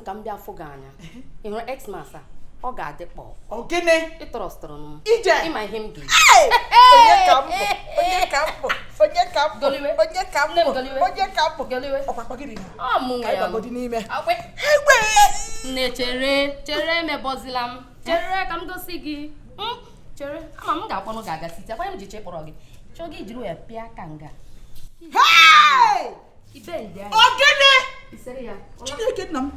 cambia foganya. In her ex-master. Oh God, the Paul. Okay, ne? It rostrum. Ije. In my him. Onye campo. Onye campo. Goliwe. Onye campo. Goliwe. Onye campo. Goliwe. Opapa gidi. Ah, munga ya. Body n'ime. Awe. Ne chere me bozilam. Chere kam go sigi. Chere. Ama m ga-akpọ no ga-aga site. Akwa m ji chekpọrọ gị. Chọ gị jiri we pịa kanga. Hey! Ibe ndị ahụ. Ogene! Isere ya. Chineke nna m.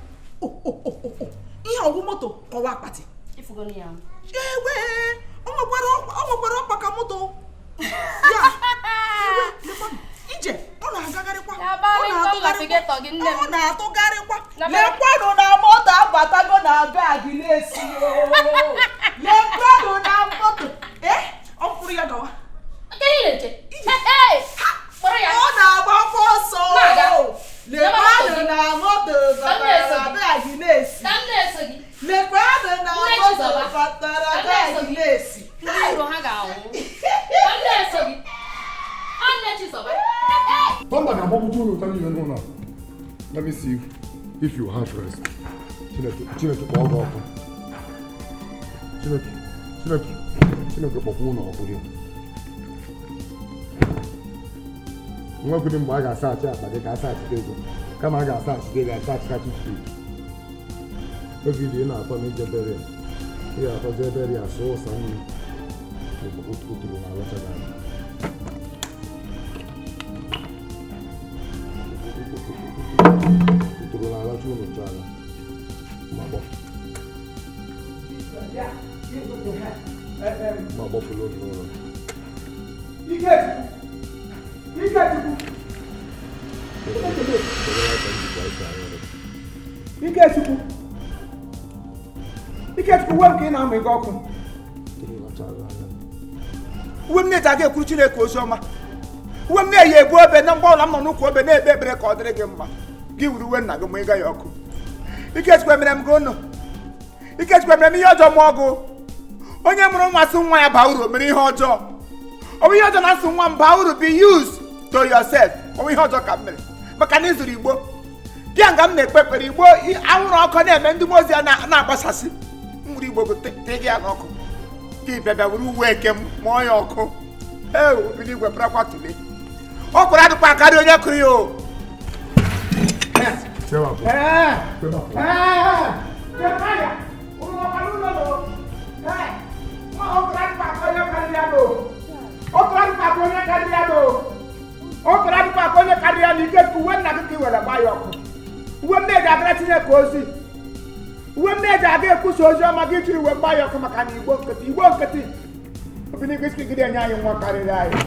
Ihe ọgwụ moto kọwa akpati. Ifugoni ya. Ewe! O nwekwara ọkpaka moto. Ya. Ije, ọ na-agagharịkwa. Ọ na-atụgharịkwa. Lekwanụ na moto abatago na bag na-esi. Lekwanụ na moto. Ọ kwụrụ ya gawa. Ọ na-agbakwa ọsọ. Lekwanụ na moto batara na bag na-esi. Lekwanụ na moto batara bag na-esi. Thunder can bubble to you, tell you no now. Let me see if you have rest. Chineke, pọpụ na ọbụrụ. Nwa kwuru mgbe a ga-asaachị akpa gị ka asaachị ego. Kama a ga-asaachị gị ga-asaachị kachi street. Oge na-akpọ na ije bere ya. Ị ga-akpọ jee bere ya sụọ ụsa nri. Oturu na alọcha gị. Oturu na alọcha unu chọọ ala. Ma gbọ. Ma gbọpụrụ otu ụlọ. Ikechukwu uwe m ka ị na-amụ ego ọkụ. Uwe m na-eji aga ekwuru Chineke ozi ọma. Uwe m na-eyi ebu obe na mgbe ọla m nọ n'ụkwụ obe na-ekpe ekpere ka ọ dịrị gị mma. Gị wuru uwe nna gị ma ịga ya ọkụ. Ikechukwu emere m gị ụnụ. Ikechukwu emere m ihe ọjọọ mụọ gụ. Onye mụrụ nwa sị nwa ya baa uru mere ihe ọjọọ. Ọ bụ ihe ọjọọ na nsị nwa m baa uru be used to yourself. Ọ bụ ihe ọjọọ ka m mere. Maka na ịzụrụ Igbo. Bịa nga m na-ekpe ekpere Igbo anwụrụ ọkụ na-eme ndị mmụọ ozi ya na-agbasasị. Nwere Igbo bụ tege ya n'ọkụ. Gị bịa were uwe eke m mụọ ya ọkụ. Obido igwe bịarakwa tụle. Ọ kwụrụ adịkwa akarị onye kụrụ ya o. Onye karịa na ike uwe nna gị ka i were gba ya ọkụ. Uwe m na-eji agara Chineke ozi. Uwe m na-eji aga ekwusa ozi ọma gị jiri uwe mgba ya ọkụ maka na Igbo nkịtị. Obido igwe isi gide enye anyị nwa karịrị anyị.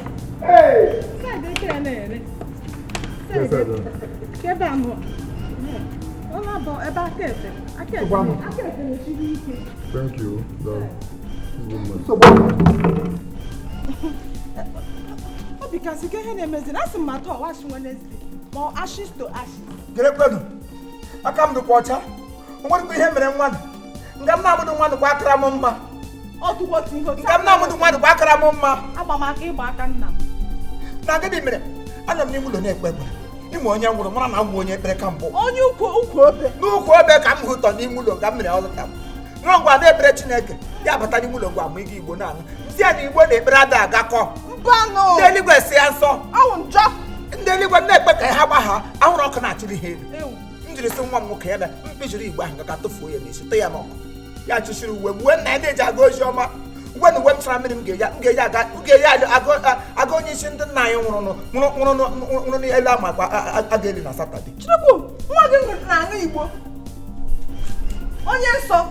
Thank you. Because you can't imagine that's a matter of washing Wednesday. More ashes to ashes. Gerekwenu. Aka m dịkwa ọcha. Nwere ihe mere nwa. Nga m na-amụdụ nwa dịkwa akara m mma. Ọ tụkwọtụ ihe. Nga m na-amụdụ nwa dịkwa akara m mma. Agbamaka ịgba aka nna m. Na gịnị mere? Ana m n'ime ụlọ na-ekpe ekpere. Ịmụ onye nwụrụ mara na m bụ onye ekpere ka mbụ. Onye ukwu obe. N'ukwu obe ka m hụtọ n'ime ụlọ nga m mere ọzụta m. Nwa ngwa na-ekpere Chineke. Ya bata n'ime ụlọ ngwa mụ ịga Igbo na-anụ. Nsị ya na Igbo na-ekpere ada agakọ. Mbanụ. Ndị eluigwe si ya nsọ. Awụ njọ. Ndị eluigwe na-ekpe ka ha gbagha anwụrụ ọkụ na-achịrị ha elu. Ewu. M jiri sị nwa m nwoke ya na mkpijiri Igbo ahụ ka tụfuo ya n'isi tee ya n'ọkụ. Ya chụsiri uwe m uwe nna ya na-eji aga ozi ọma. Uwe na uwe m chara mmiri m ga-eyi aga onye isi ndị nna anyị nwụrụ n'elu ama aga eli na Satọde. Chukwu, nwa gị na-aṅụ Igbo. Onye nsọ.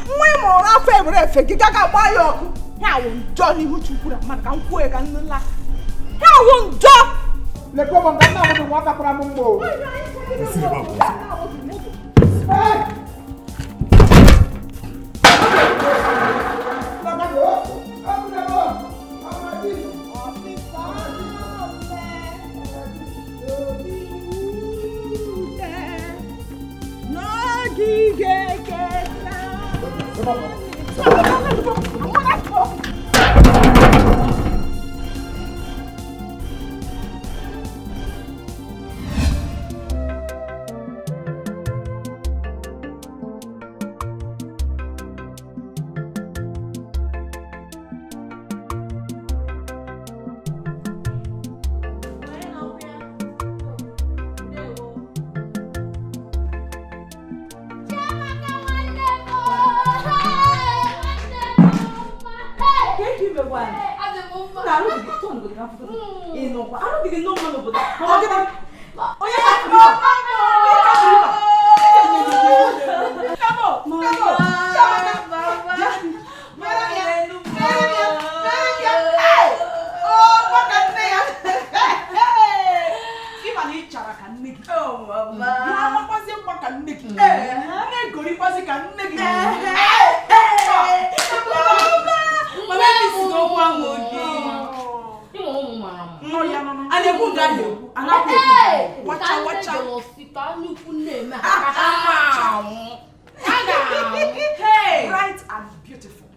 Nwa ị mụrụ afọ ebere efe gị gaga gbaa ya ọkụ. Ya awụ njọ n'ihu Chukwu na maka m kwuo ka nla. Ya awụ njọ. Lekwa m nga nna m bụ nwa takwara m mgbo. Bright and beautiful.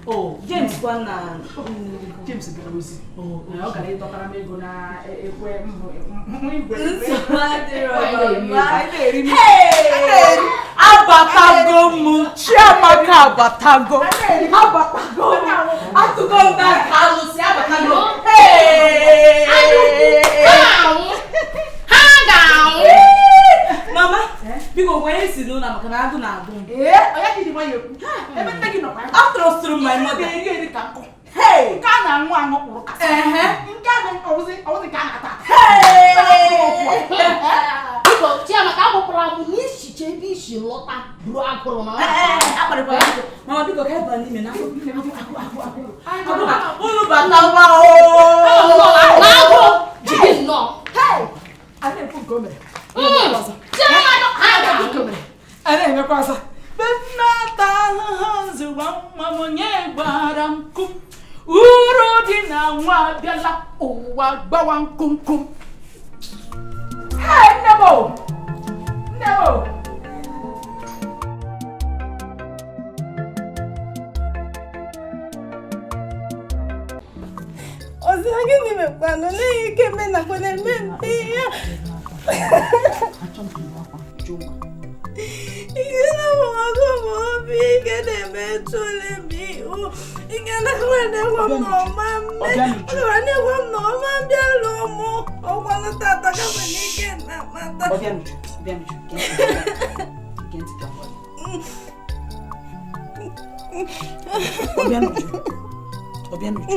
Oh, James Wana. James Berosi. Oh, okay. You talk me go na Hey! Abatago Chiamaka Abatago. Abatago. Atugo na Carlos Abatago. Hey! Mama, because when you see no na makana do na do. Oya kidi mo yeku. Ebe tegi no pa. After through my mother. Hey! Kana nwa anokuru ka. Nke a ozi kana ata. Hey! Because Chiamaka akwụkwara m n'isi chebi isi lọta buru akụrụ na Mama, because I have n'ime na unu batawa o. Jigin nọ. Hey! Ade fu gome. Ade mekwasa. Benata hanzuwa mamonye gbaramkum. Uru di na nwa biala ụwa gbawa nkumkum. Hey, Nebo! Ozi gịnị mekwanụ n'ihi ike menakwa na-eme mpe ya. Ike na-amụmagụ m obi ike na-eme tụle m ihu. Ike na-enwe m n'ọma mme. Na-enwe m n'ọma mbịa lụọ mụ. Ọgwanụ tata gaba n'ike na-amata. Obianuju.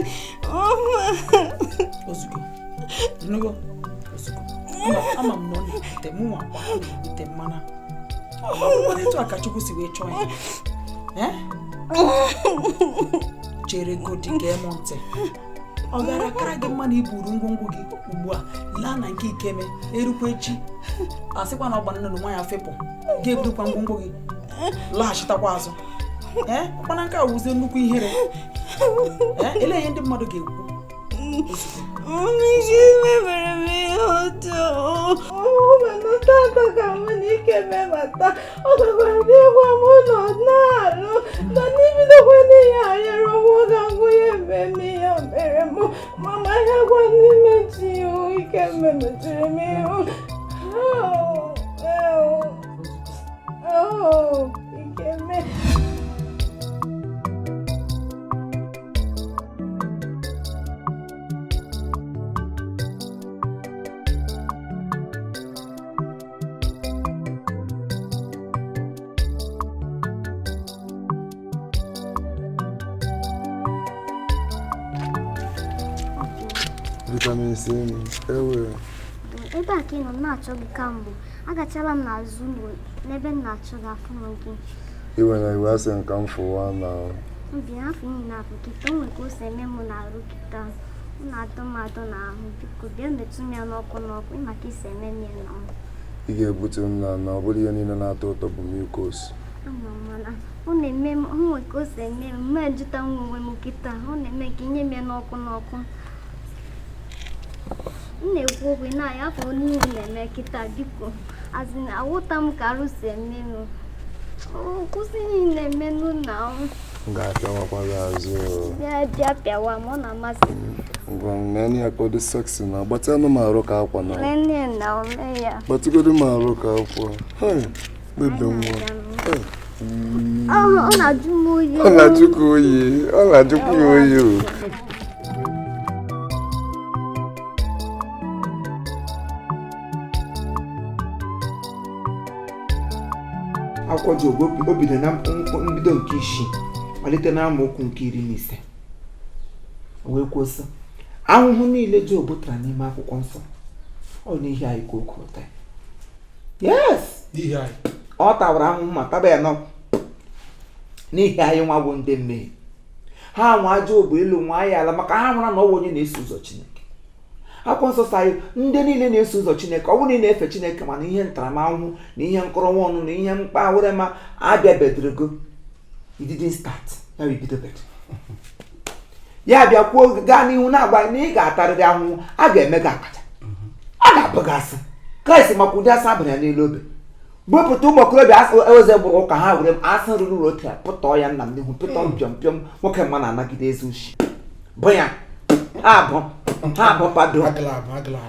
Ozugo. Nugo. Ozugo. Ama m nọ n'ite mụ akwa n'ite mana. Etu aka Chukwu si wee chọọ ya. Chere godi gee m ntị. Ọ gara akara gị mma na iburu ngwongwo gị ugbu a laa na nke ikeme erukwa echi. Asịkwa na ọgba nnụnụ nwa ya fepụ. Ga-eburukwa ngwongwo gị laghachitakwa azụ. Ọkwana nke a wụzie nnukwu ihere. Ele ihe ndị mmadụ ga-ekwu. Ike mebere m ihe ọjọọ. Ọhụrụ tata ka m n'ike mebata. Ọ gakwara ịgwa m ụlọ na-alụ. Na n'ibidokwa n'ihe ayọrọ m ụlọ ngwụ ya eme m ihe mere m. Mama ya gwa n'ime chi ihu ike mebetiri m ihu. Ike me. Vitamin C ewe. Ebe a ka ị nọ na-achọ gị kamgbe. Agachala m n'azụ ụlọ n'ebe m na-achọ gị afọ gị. Iwe na iwe asị nka m fụwa na Mbi afọ iyi na-afụ kịta o nwere ka o si eme m n'arụ kịta. Ọ na-adọ m adọ n'ahụ biko bịa metụ m ya n'ọkụ ịma ka isi eme m ya n'ahụ. ị ga-ebute m na ọ bụrụ ihe niile na-atọ ụtọ bụ mucus. Ama m mana ọ na-eme m nwere ka o si eme m mma njụta nwa onwe m kịta. Ọ na-eme ka inye m ya n'ọkụ. M na-ekwu okwu na ya afọ n'ihu na-eme kịta biko azịna awụta m ka arụ si eme m. Kwụsị ihe na-eme n'ụlọ ahụ. M ga-apịawakwa gị azụ. Bịa pịawa m ọ na-amasị m. Ngwa m na ya ka ọ dị seksi na gbatịanụ m arụ ka akwa na Nne na ome ya. gbatịgodo m arụ ka akwa. Bebe nwa. Ọ na-ajụ m oyi. Ọ na-ajụkwa oyi. Ọ na-ajụkwa ya oyi o. akwụkwọ Job o bido na mbido nke 6 malite na amaokwu nke 15 wee kwụsị ahụhụ niile Job tara n'ime akwụkwọ nsọ ọ n'ihi anyị ka o kwuru taa. Yes, ọ tawara ahụhụ ma taba ya nọ n'ihi anyị nwa bụ ndị mmehie. Ha nwa Job elu nwa ya ala maka ha mara na ọ bụ onye na-eso ụzọ Chineke. Akwụkwọ nsọ sayị ndị niile na-eso ụzọ Chineke ọ bụrụ na ị na-efe Chineke mana ihe ntaramahụhụ na ihe nkọrọnwa ọnụ na ihe mkpa were ma abịabedorogo you didn't start ya bidobed ya bịa kwuo gaa n'ihu na-agba na ị ga-atarịrị ahụhụ a ga-eme gị akaja a ga-abụgasị Kraịst maka ụdị asa abụrụ ya n'elu obe bupụta ụmụ okorobịa eze gburu ụka ha were asị ruru ụlọ otu ya pụtọọ ya nna m n'ihu pịtọ mpịọm pịọm nwoke mma na-anagide ezi ushi bụ ya ha abụpado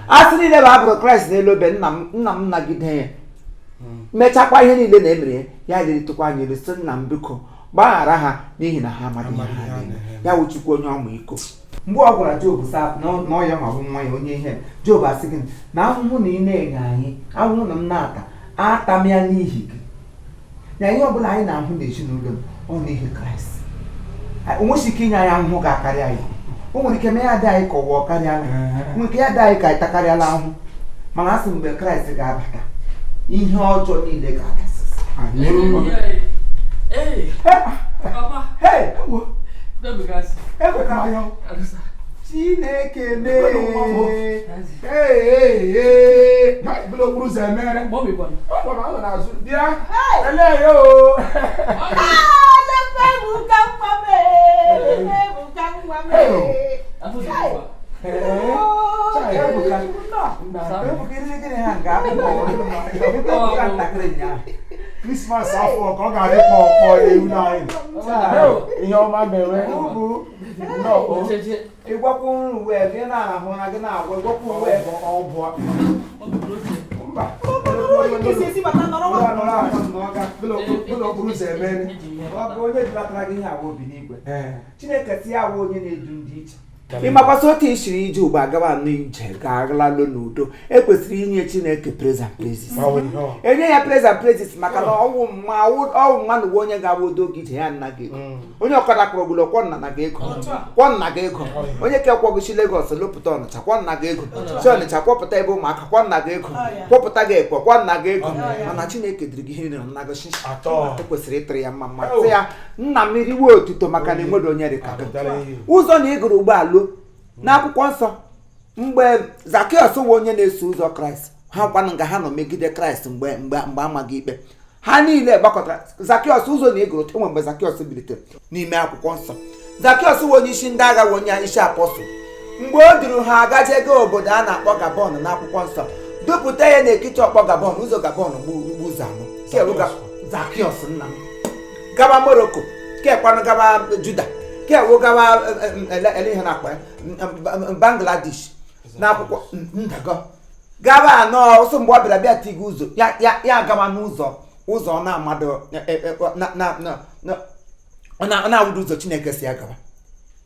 asị niile bụ abụrụ Kraịst n'elu obe nna m nagide ya mechakwa ihe niile na-emere ya leritekwa anya elu sị nna m biko gbaghara ha n'ihi na ha amaghị ihe ha na-eme ya wụchukwu onye ọma iko. Mgbe ọ gwara Job sa na ọ ya nwa bụ nwa ya onye ihe Job asị gị na ahụhụ na ị na-enye anyị ahụhụ na m na-ata ata m ya n'ihi gị na ihe ọbụla anyị na-ahụ n'ezinụlọ m ọ n'ihi Kraịst. O nwesi ike inye anyị ahụhụ ga-akarịa ya, o nwere ike mee ya dị anyị ka ọwụọ karịa nwere ike ya dị anyị ka anyị takarịala ahụhụ mana asị mgbe Kraịst ga-abata ihe ọjọọ niile ga-agasịsị. Chineke Christmas afọ ka ọ ga-adị kpọkpọ ewu n'anyị ihe ọma mere ịgwakwu uwe gị na-ahụ na gị na-agwa ịgwakwu uwe ọbụa mba okpuru ụzọ emere ọ bụ onye dulatara gị ihe awa obi n'igwe. Chineke tinye awa onye na-edu ndị iche ịmakwasị otu isiri ije ugbo agawa n'ije ga-aglalụ n'udo ekwesịrị inye Chineke praise and praises enye ya praise and praises maka na ọwụ mma na uwe onye ga-agba odo gị ije ya nna gị ego onye ọkada kpọrọ ogolo kwọ nna gị ego onye ke kwọgụchi Lagos lopụta Ọnịcha kwọ nna gị ego si Ọnịcha kwọpụta ebe ụmụaka kwọ nna gị ego kwọpụta gị ekwe kwọ nna gị ego mana Chineke dịrị gị ihe niile nna gị shishi ekwesịrị ịtụrụ ya mma mma sị ya nna m riwe otuto maka na enwere onye dị ka gị ụzọ na ịgụrụ ụgbọala n'akwụkwọ nsọ mgbe Zakiọs wụ onye na-eso ụzọ Kraịst ha kwanụ nga ha nọ megide Kraịst mgbe amaghị ikpe ha niile gbakọtara Zakiọs ụzọ na ịgụrụ enwe mgbe Zakiọs bilitere n'ime akwụkwọ nsọ Zakiọs wụ onye isi ndị agha wụ onye isi apọstụl mgbe o duru ha agajego obodo a na-akpọ Gabon n'akwụkwọ nsọ dupụta ya n'ekiti ọkpọ Gabon ụzọ Gabon gbu ụzọ anọ keruga Zakiọs nna m gaba Morocco kekwanụ gaba Juda kewo gaba ihe na-akpa Bangladesh n'akwụkwọ ndago gaba anọ ọsọ mgbe ọ bịara bịa tiga ụzọ ya gaba n'ụzọ na-amadụ na-awụda ụzọ Chineke si agaba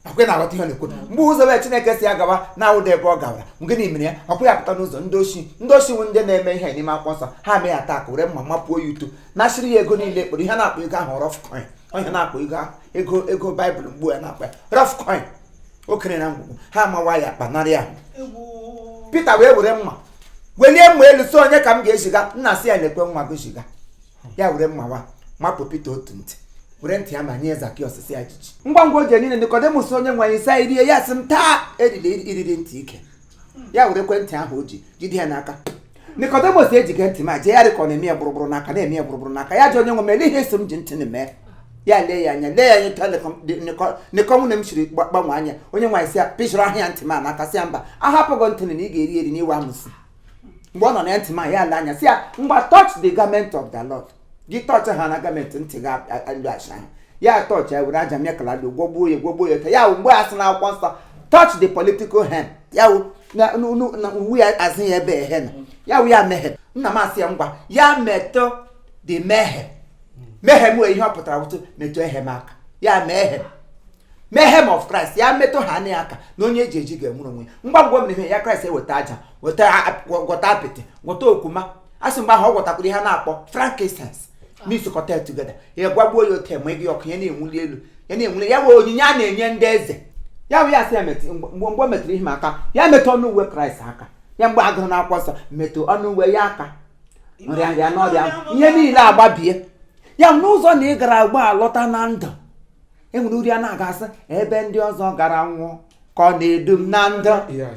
akwe na-aghọta ihe na-ekwu mgbe ụzọ wee Chineke si agaba na-awụda ebe ọ gawara mgbe na-emere ya ọkwa ya pụta n'ụzọ ndị oshi nwe ndị na-eme ihe n'ime akwụkwọ nsọ ha mee ya taa ka were mma mapuo ya uto na-achịrị ya ego niile kpọrọ ihe na-akpọ ego ahụ rough coin onye na-akpọ ego Baịbụl mgbu ya na-akpa rough coin okenye na mgbugbu ha amawa ya kpanarị ahụ Pita wee were mma welie mma elu so onye ka m ga-eziga nna si ya lekwe nwa gị ziga ya were mma mapụ Pita otu ntị were ntị ya ma nye Zakiọs si ya jiji ngwa ngwa oje niile Nikodemus onye nwe anyị sa irie ya sị m taa iriri ntị ike ya were kwe ntị ahụ o ji jide ya n'aka Nikodemus ejige ntị ma jee ya rịkọ na-eme ya gburugburu n'aka na-eme ya gburugburu n'aka ya ji onye nwe mele ihe so m ji ntị na-eme ya lee ya anya Nikom na m chiri gbanwe anya onye nwe anyị si ya pịchụrụ ahịa ntị ma n'aka si ya mba ahapụgo ntị na ị ga-eri eri n'iwe amụsị mgbe ọ nọ na ntị ma ya lee anya si ya ngwa touch the garment of the Lord gị touch ha na garment ntị ga-alụ acha ya touch ya were aja mekala dị gwogbuo ya ya mgbe a sị na akwụkwọ nsọ touch the political hand ya na uwe ya azụ ya ebe ehe na ya meghe nna m asị ya ngwa ya metụ the mehem ihe ọ pụtara wụtụ metụ ehem aka ya mehem of Christ ya metụ ha anya aka na onye eji eji ga-enwere onwe ngwa m na-eme ya Kraịst eweta aja gwọta apịtị gwọta okwuma asị mgbe ahụ ọ gwọtakwuru ihe na-akpọ frankincense Miss Hotel together. You go your term, make your canny and William. Ya wo onyinye na-enye ndị eze. Ya bụ ya sị mgbe metụrụ ihe aka, ya metụ ọnụ uwe Kraịst aka. Ya mgbe agụrụ n'akwụkwọ nsọ metụ ọnụ uwe ya aka. Ya n'ọrịa ihe niile agbabie. Ya n'ụzọ na ị gara agba alọta na ndụ. Enwere uri a na-agasị ebe ndị ọzọ gara nwụọ ka ọ na-edum na ndụ.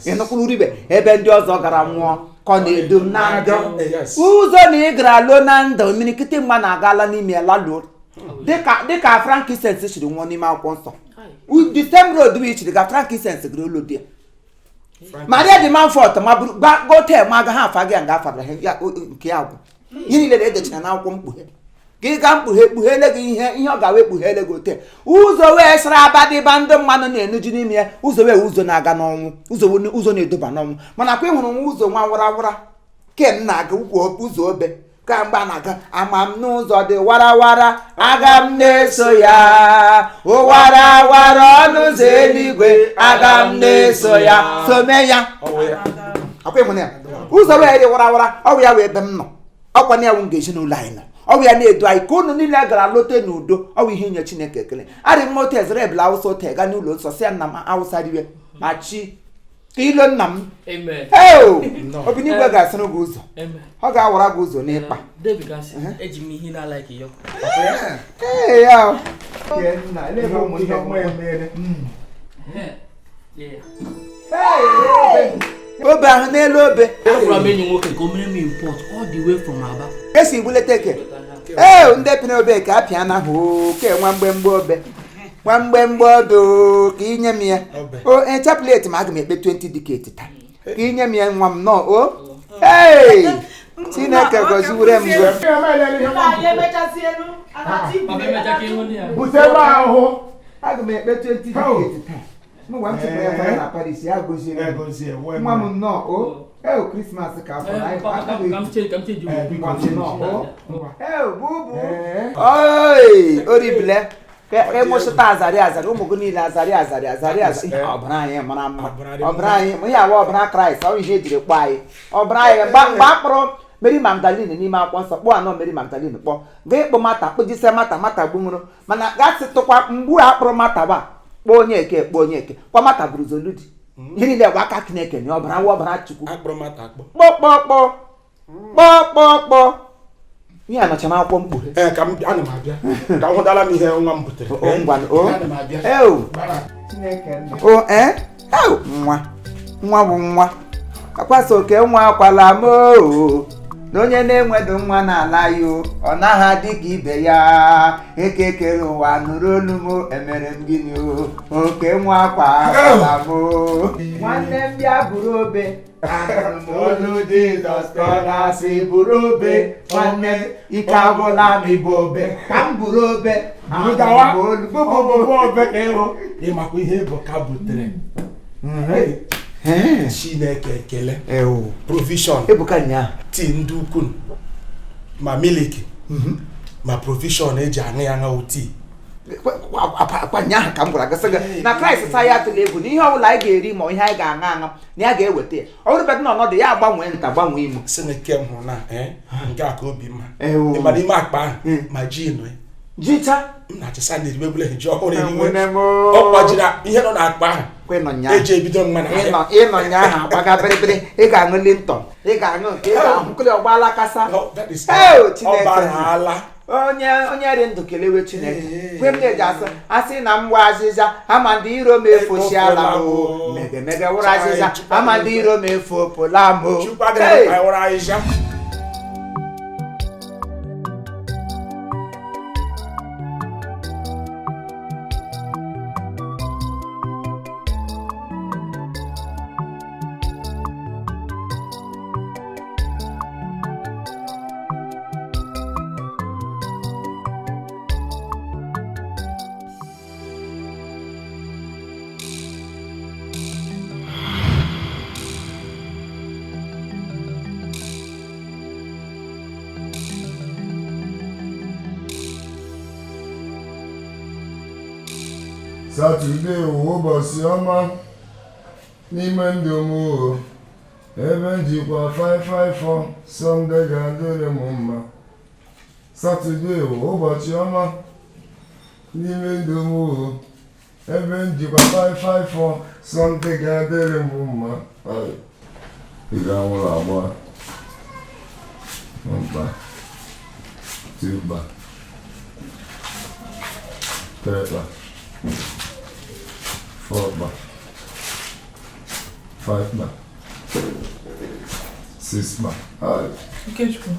Ịnụkwuru uribe ebe ndị ọzọ gara nwụọ ka ọ na-edum na ndụ. Ụzọ na ị gara alụ na ndụ mirikiti mma na-agala n'ime ya laluo. Dịka frankincense chiri nwụọ n'ime akwụkwọ nsọ. The same road which the frankincense gịrị ụlọ dị. Maria de Manfort ma gote ma aga ha afa gị nga afara nke ya bụ. Ihe niile na-edechara na akwụkwọ mkpughe. Gị ga mkpughe gị ihe ọ ga-awe kpughele gị ote. Ụzọ wee sara abadịba ndị mmadụ na-enuju n'ime ya. Ụzọ wee ụzọ na-aga n'ọnwụ. Ụzọ na-edoba n'ọnwụ. Mana kwa ị hụrụ ụzọ nwa warawara ken na-aga ụkwụ ụzọ obe. Ka mgbe na-aga ama m n'ụzọ dị warawara aga m na-eso ya warawara ọnụ ụzọ eluigwe aga m na-eso ya some ya akwa ịhụ ya ụzọ wee dị warawara ọwụ ya wee ebe m nọ ọkwa na ewu ngeji n'ụlọ anyị nọ ọwụ ya na-edu anyị ka unu niile gara lote n'udo ọwụ ihe nye Chineke ekele arị m otu ezere ebula awụsa otu ega n'ụlọ nsọ si ya nna m awụsariwe ma chi ka ilo nna m Obinigwe ga-asịrị gị ụzọ ọ ga-awara gị ụzọ n'ịkpa eji m ihe na-alaiki ya obe ahụ n'elu obe agwara m enyi nwoke ka o mere m import all the way from Aba esi bulete eke ndị pịna obe ka apịa na ahụ ke nwa mgbemgbe obe ka inye m ya chapleti ma aga m ekpe 20 diketi taa ka inye m ya nwa m nọ Chineke goziwere m aga m ekpe 20 diketi taa nwa m chekwa ya fara na Paris ya goziere nwa m nọ Christmas ka oribile emụsụta azarị ụmụ gị niile azarị ọbara anyị mara mma ọbara anyị ihe awa ọbara Kraịst ọ ihe ejiri kpọọ anyị ọbara anyị mgbe akpọrọ Mary Magdalene n'ime akwụkwọ nsọ kpọọ anọ Mary Magdalene kpọọ gaa ịkpọ mata kpụjise mata gbunwụrụ mana gasị tụkwa mgbu akpọrọ mata ba kpọọ onye eke kwa mata bụrụ zoludi ihe niile gwa aka Chineke na ọbara Chukwu kpọkpọkpọ ihe anọcha n'akwụkwọ mkpughe ka m ana m abịa ka m hụdala m ihe nwa m butere nwa bụ nwa akwasa oke nwa akwala m na onye na-enwedo nwa n'ala ya ọ naghị adị ka ibe ya ekekere ụwa nụrụ olu m emere m gịnị oke nwa akwala m nwanne m bịa buru obe olu Jizọs ka ọ na-asị buru obe nwanne m ike agwụla m ibu obe ka m buru obe ịmakwa ihe bụ ka butere Chineke ekele provision ebuka nya ti ndị ukwu ma miliki ma provision eji aṅụ ya ṅụ tii akwanya ahụ ka m gwara gasị gị na Kraịst sa ya atụla egwu na ihe ọbụla anyị ga-eri ma ihe anyị ga-aṅụ aṅụ na ya ga-eweta ya ọ bụrụ bedị n'ọnọdụ ya agbanwee nta gbanwee imo Chineke m hụrụ na nke a ka obi mma ịmara ime akpa ahụ ma ji nụ jicha m na-achịsa na eriwebule ji ọhụrụ eriwe ọ gbajiri ihe nọ n'akpa ahụ eji ebido mma na ịnọ nya ahụ agbaga bịrịbịrị ị ga-aṅụ Linton ị ga-aṅụ nke ị ga-ahụ nkụli ọgbala kasa onye dị ndụ kelewe Chineke mgbe m na-eji asị na m gwa azịza ama ndị iro m efosiala m megemege wụrụ azịza ama ndị iro m efopụla m Satọde ụbọchị ọma n'ime ndụ m ebe njikwa 554 Sọnde ga-adịrị m mma Satọde ụbọchị ọma n'ime ndụ m ebe njikwa 554 Sọnde ga-adịrị m mma. Ị ga-anwụrụ agba mkpa tụba trekpa fọkpa 5 6 Ikechukwu.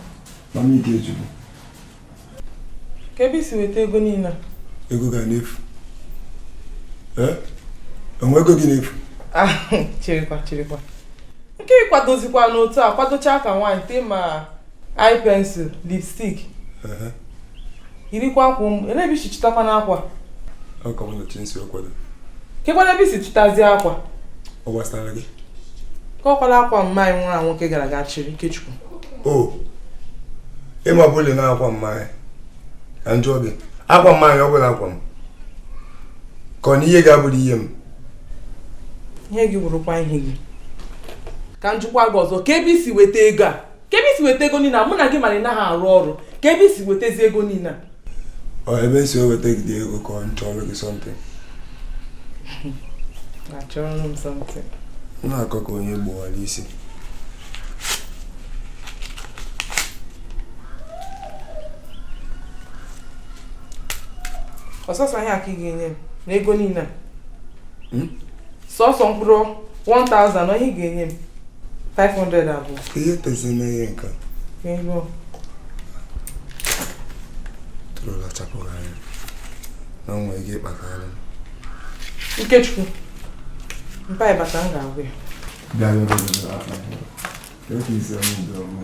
Mami Ikechukwu. Ka ebe isi weta ego niile? Ego ga n'efu. Onwe ego gị n'efu? Chirikwa. Nke ịkwadozikwa n'otu a, kwadocha aka nwaanyị tee ma eye pencil, lipstick. Irikwa akwa ụmụ, ebe isi chitakwa n'akwa? Ọ ka mụ na-eche nsi ọkwado. Kekwana ebe isi chitazi akwa? Ọ gbasara gị? Ka ọkwala akwa mmaanyị nwụrụ anwụ nke gara aga chiri Ikechukwu. Ịma bụli na akwa mmaanyị. Ka njọ gị. Akwa mmaanyị ọ bụla akwa m. Ka ọ na ihe ga-abụrụ ihe m. Ihe gị bụrụkwa ihe gị. Ka njụkwa gị ọzọ, ka ebe isi weta ego a? Ka ebe isi weta ego niile a? Mụ na gị mara ị naghị arụ ọrụ. Ka ebe isi wetezi ego niile a? Ebe nsi weta gị ego ka ọ nchọrọ gị something. Achọrọ m something. M na-akọ ka onye gbowara isi. Ọsọsọ ihe aka ị ga-enye m na ego niile a? Sọsọ mkpụrụ 1000 na ihe ị ga-enye m 500 abụọ. Ihe tezi ihe nka. Ego. Tụrụla chapụghị anya. Na nwa ike ịkpakara m. Ikechukwu. Mpa ịbata m ga-agwa ya. Bịa bịa afọ. Eke isi ọmụ ndị ọmụ.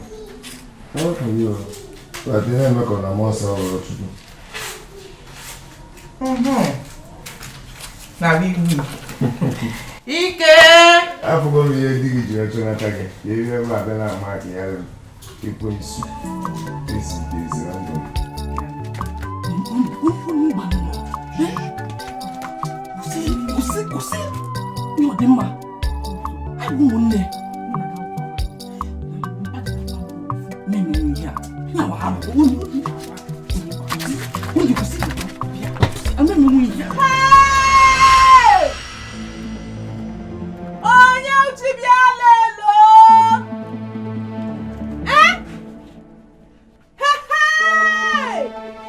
Ọ ka yi ọrụ. Ụlọdị ihe emekọ na mmụọ nsọ ọrụ Chukwu. Na-abịa iwu. Ike! Afụgo m ihe di gị ji ọchọ n'aka gị. Ya ihe m abịa na-ama aka ya rịm. Ikwe nsu. Esi na ndụ m. Kwụsị ihe ọ dị mma. Anyị bụ ụmụnne. Na-eme ihe a. Na-awaghara. Onye kwụsị. Anaghị ihe a. Onye uchi bịa lelo!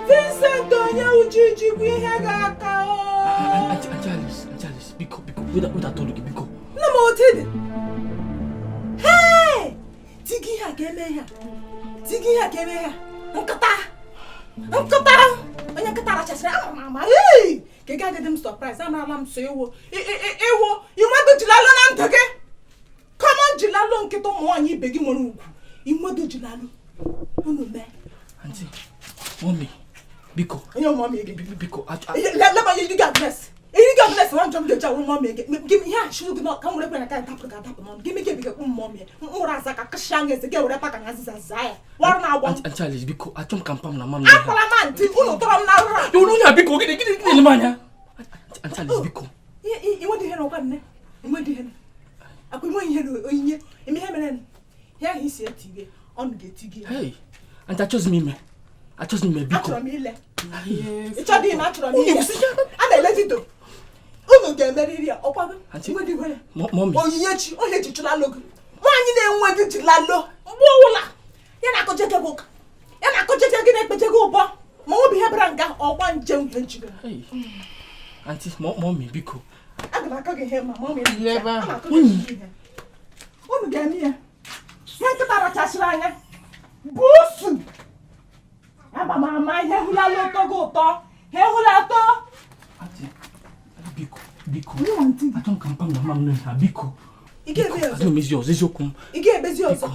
Vincent onye uchi jikwa ihe ga-aka o! Anchalis, biko, weda tolu gị biko. Nna m otede! Hey! Tigi ihe a ga-eme ya! Nkata! Onye nkata rachasịrị ama! Hey! Ka ị ga-adịdị m surprise, amaala m so iwo inwedo jilalụ na ndụ gị. Kọmọn jilalụ nkịta ụmụ nwaanyị ibe gị nwere ugwu. Inwedo jilalụ. Unu mee. Auntie, mommy, biko. Onye mommy gị. Biko, leba ya iriga adres. Iriga adres nwa njọ m ga-eji awụ mommy gị. Give me here, shoot gị ka m were kwena ka dapụ mommy. Give me ke mommy. Mụrụ aza ka kashia ngeze ke were paka na azịza za ya. Warụ na agwa. Anchalis, biko, achọ m ka mpam na mam. Akwala ma ntị unu tọrọ m na rụra. Unu biko, gịnị ele m anya? Anchalis, biko. Inwe dị ihe na ọkwa nne. Inwe dị ihe. Akwa inwe ihe na onyinye. Ime ihe mere. Ya hi si etige. Ọnụ ga-etige. Hey, Auntie, achọzi m ime biko. Achọrọ m ile. Ịchọ dị ime achọrọ m ile. A na-ele vidio. Unu ga-emeriri ya ọkwa gị. Inwe dị ihe. Mommy. Onyinye chi, onye ji chụla logo. Nwaanyị na-enwe dị ji lalo. Mgbe ụla. Ya na-akọjege gị ụka. Ya na-akọjege gị na-ekpeje gị ụbọ. Ma ọ bụ ihe bara nga ọgba njem ihe njigo. Auntie, mommy, biko. Aga m akọ gị ihe ma mommy. Leba. Unu ga-eme ya. Ya nkịta rachasịrị anya. Busu. Aba m ama ihe hụla ụtọ gị ụtọ. Ihe hụla ụtọ. Auntie, biko. Achọ m ka mpam na mam na biko. Ị ga-ebe ya ọzọ. Azụ m ezi ọzọ eziokwu m. Ị ga-ebezi ọzọ.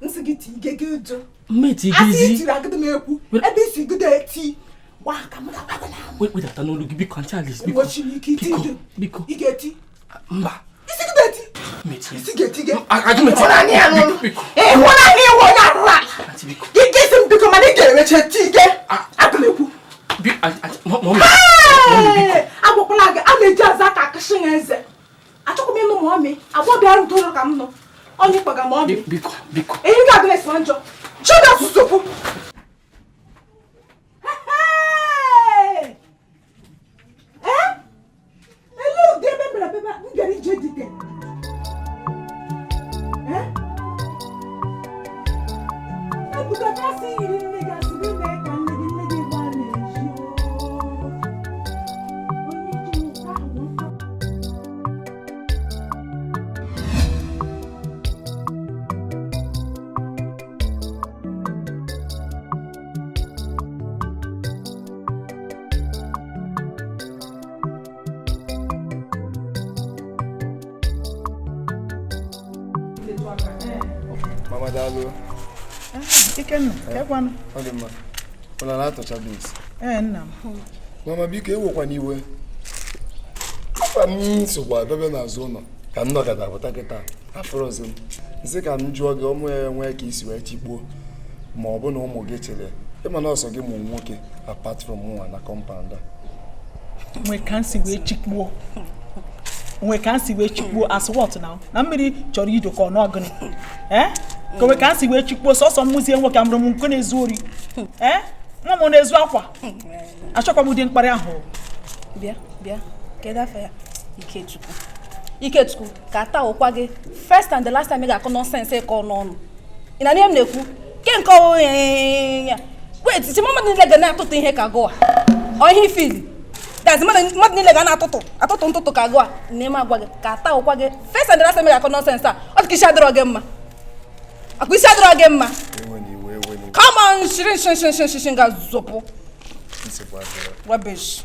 Nsị gị ti ige gị ụjọ. Mmeti gị Asị ezi. itiri agịdị m ekwu. Ebe isi gị eti. Gwa ka m ga-agbago na. Wedata n'olu gị biko, Anchalis, biko. Biko. Ị ga-eti. Mba. Isi gị ga-eti. Meti. Isi ga-eti gị. Ajụ meti. Biko. Ịhụla gị iwu onye arụra. Biko. Ị ga-esi m biko mana ị ga-emecha ti gị. Aga m ekwu. Mommy. Agwakwala gị, a na-eji aza ka akịshị na eze. Achọkwa m ịnụ mommy. Agwa bịara ntụrụ ka m nọ. Onye kpaga mommy. Biko. Eyi ga-adịrị esi njọ. Chọga asụsụ. Mama Dalo. Ikenna, kekwanụ. Ọ dị mma. Ụlọ na-atọcha beans. Nna m. Mama biko ewekwa n'iwe. Papa m nsogbu abịa n'azụ ụlọ ka m nọgada pụta kịta afọrọ ọzọ m. Nsị ka m jụọ gị ọmụ enwe ka isi wee tikpuo ma ọ bụ na ụmụ gị chere ịma na ọsọ gị mụ nwoke apart from nwa na compound a. Nwe ka nsi wee chikpuo as what now? Na mmiri chọrọ ido ka ọ n'ọgụnị. Ka nwe ka nsi wee chikpuo sọsọ mmụzie nwoke amụrụ m nke na-ezu ori. Nwa m na-ezu akwa. Achọkwa m ụdị mkparị ahụ. Bịa. Kedu afọ ya? Ikechukwu ka taa ụkwa gị first and the last time ị ga-akọ nonsense ịkọ n'ọnụ. Ị na-anya m na-ekwu ke nke ọwụ ya wait si mmadụ niile ga na-atụtụ ihe ka gụa ọ ihe ifili that's mmadụ niile ga na-atụtụ ntụtụ ka gụa n'ime agwa gị ka taa ụkwa gị first and the last time ị ga-akọ nonsense a ọ dịka isi adịrọ gị mma akwa isi adịrọ gị mma come on shirin ga zọpụ rubbish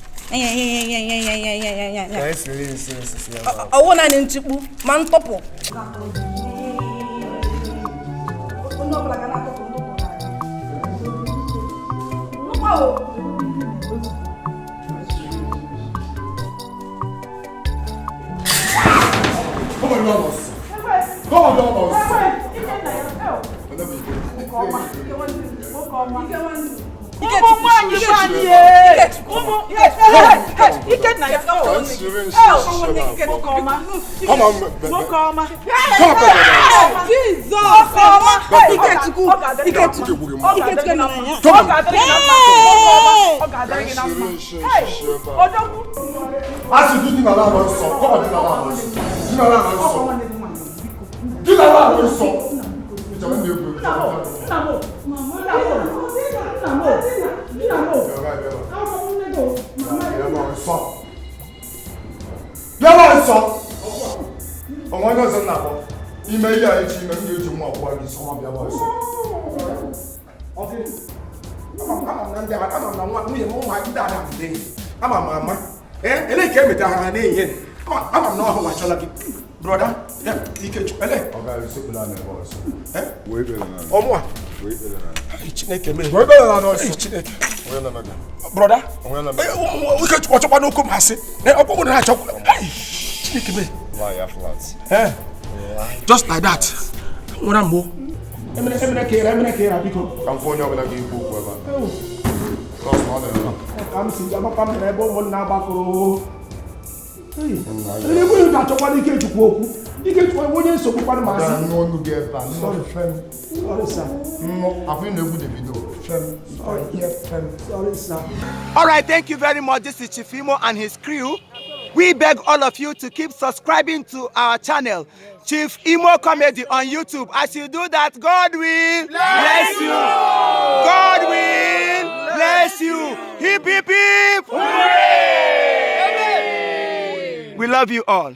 ọwụ naanị nchikpu ma ntụpụ brother, Ikechukwu, just like that. All right, thank you very much. This is Chief Imo and his crew. We beg all of you to keep subscribing to our channel, Chief Imo Comedy on YouTube. As you do that, God will bless you. God will bless you. Hip, hip, hip. Hooray! We love you all.